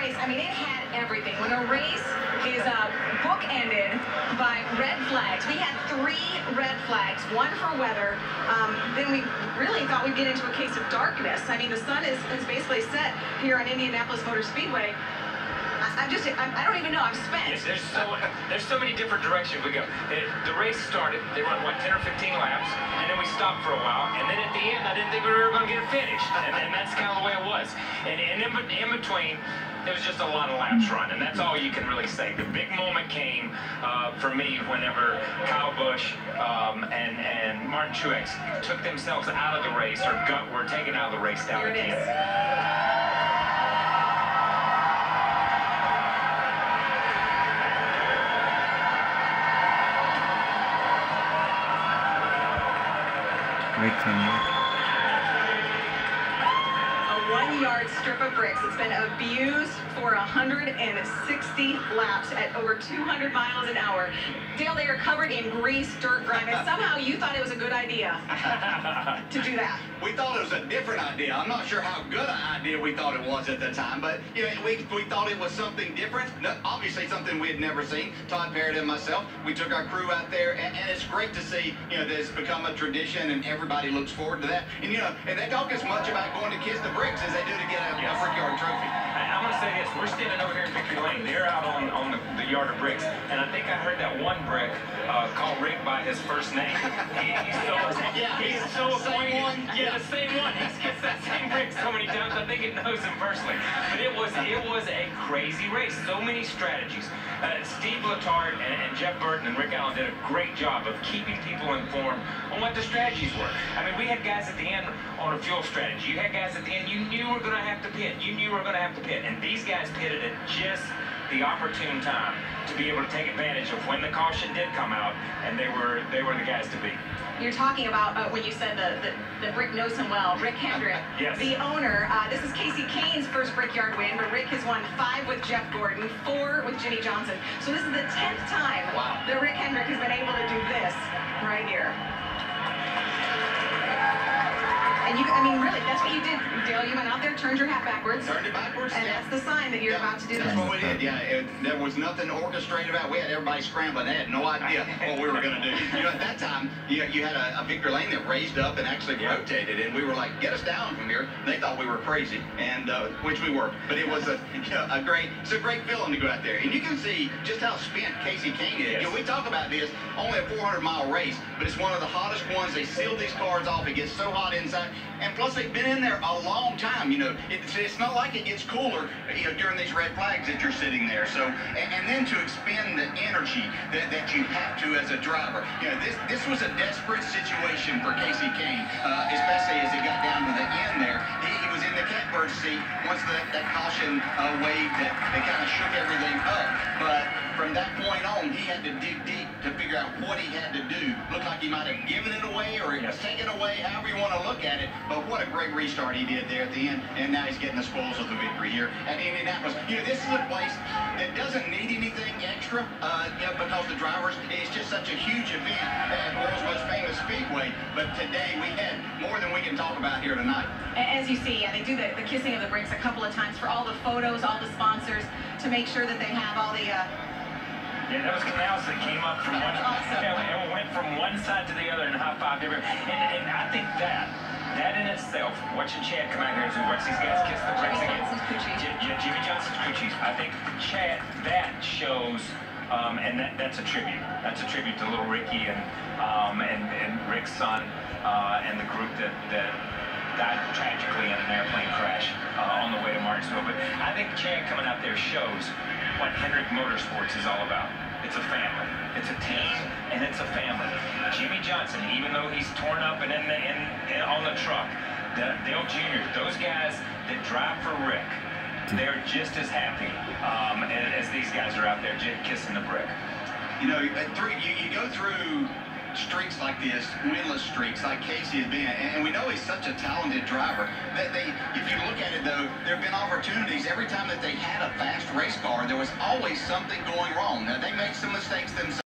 race, I mean, it had everything. When a race is bookended by red flags, we had 3 red flags, one for weather. Then we really thought we'd get into a case of darkness. I mean, the sun is basically set here on Indianapolis Motor Speedway. I don't even know. I'm spent. Yes, there's so many different directions we go. The race started. They run, what, 10 or 15 laps, and then we stopped for a while. And then at the end, I didn't think we were ever going to get it finished. And that's kind of the way it was. And in between, there was just a lot of laps run, and that's all you can really say. The big moment came for me whenever Kyle Busch and Martin Truex took themselves out of the race, or were taken out of the race down at the end. A 1-yard strip of bricks. It's been abused for 160 laps at over 200 miles an hour. Dale, they are covered in grease, dirt, grime, and somehow you thought it was a good idea to do that. We thought it was a different idea. I'm not sure how good an idea we thought it was at the time, but you know, we thought it was something different. No, obviously something we had never seen. Todd Parrott and myself, we took our crew out there, and it's great to see, you know, that it's become a tradition, and everybody looks forward to that. And you know, and they talk as much about going to kiss the bricks as they do to get a Brickyard trophy. I'm going to say this. We're standing over here in Victory Lane. They're out on the yard of bricks, and I think I heard that one brick call Rick by his first name. He's so acquainted. Yeah, the same one. He's kissed that same brick so many times, I think it knows him personally. But it was a crazy race. So many strategies. Steve Letarte and Jeff Burton and Rick Allen did a great job of keeping people informed on what the strategies were. I mean, we had guys at the end on a fuel strategy. You had guys at the end you knew were going to have to pit. You knew were going to have to pit. And these guys pitted at just the opportune time to be able to take advantage of when the caution did come out, and they were the guys to beat. You're talking about when you said the Rick knows him well, Rick Hendrick, yes. The owner. This is Kasey Kahne's first Brickyard win, but Rick has won 5 with Jeff Gordon, 4 with Jimmy Johnson. So this is the 10th time that Rick Hendrick has been able to do this right here. And I mean, really, that's what you did, Dale. You went out there, turned your hat backwards. Turned it backwards, and that's the sign that you're about to do That's this. what we did, yeah. There was nothing orchestrated about it. We had everybody scrambling. They had no idea what we were going to do. You know, at that time, you had a Victor Lane that raised up and actually rotated, and we were like, get us down from here. They thought we were crazy, and which we were. But it was it's a great feeling to go out there. And you can see just how spent Kasey Kahne is. Yes. You know, we talk about this, only a 400-mile race, but it's one of the hottest ones. They sealed these cars off. It gets so hot inside. And plus, they've been in there a long time. You know, it's not like it gets cooler, you know, during these red flags that you're sitting there. So, and then to expend the energy that you have to as a driver. You know, this was a desperate situation for Kasey Kahne, especially as it got down to the end there. He was in the catbird seat once that caution waved. That kind of shook everything up. But from that point on, he had to dig deep to figure out what he had to do. Looked like he might have given it away or taken away, however you want to look at it. But what a great restart he did there at the end. And now he's getting the spoils of the victory here at Indianapolis. You know, this is a place that doesn't need anything extra because the drivers, it's just such a huge event at the world's most famous speedway. But today we had more than we can talk about here tonight. As you see, they do the kissing of the bricks a couple of times for all the photos, all the sponsors, to make sure that they have all the... Yeah, that was canals that came up from one side. And went from one side to the other and high-fived everyone. And I think that in itself, watching Chad come out here and watch these guys kiss the bricks again. Jimmy Johnson's coochies. I think Chad, that shows, and that's a tribute. That's a tribute to little Ricky and Rick's son and the group that died tragically in an airplane crash on the way to Martinsville. But I think Chad coming out there shows what Hendrick Motorsports is all about. It's a family. It's a team, and it's a family. Jimmy Johnson, even though he's torn up and on the truck, Dale Jr., those guys that drive for Rick, they're just as happy as these guys are out there kissing the brick. You know, you go through streaks like this, winless streaks like Kasey has been, and we know he's such a talented driver that if you look at it though, there have been opportunities every time that they had a fast race car, there was always something going wrong. Now they make some mistakes themselves.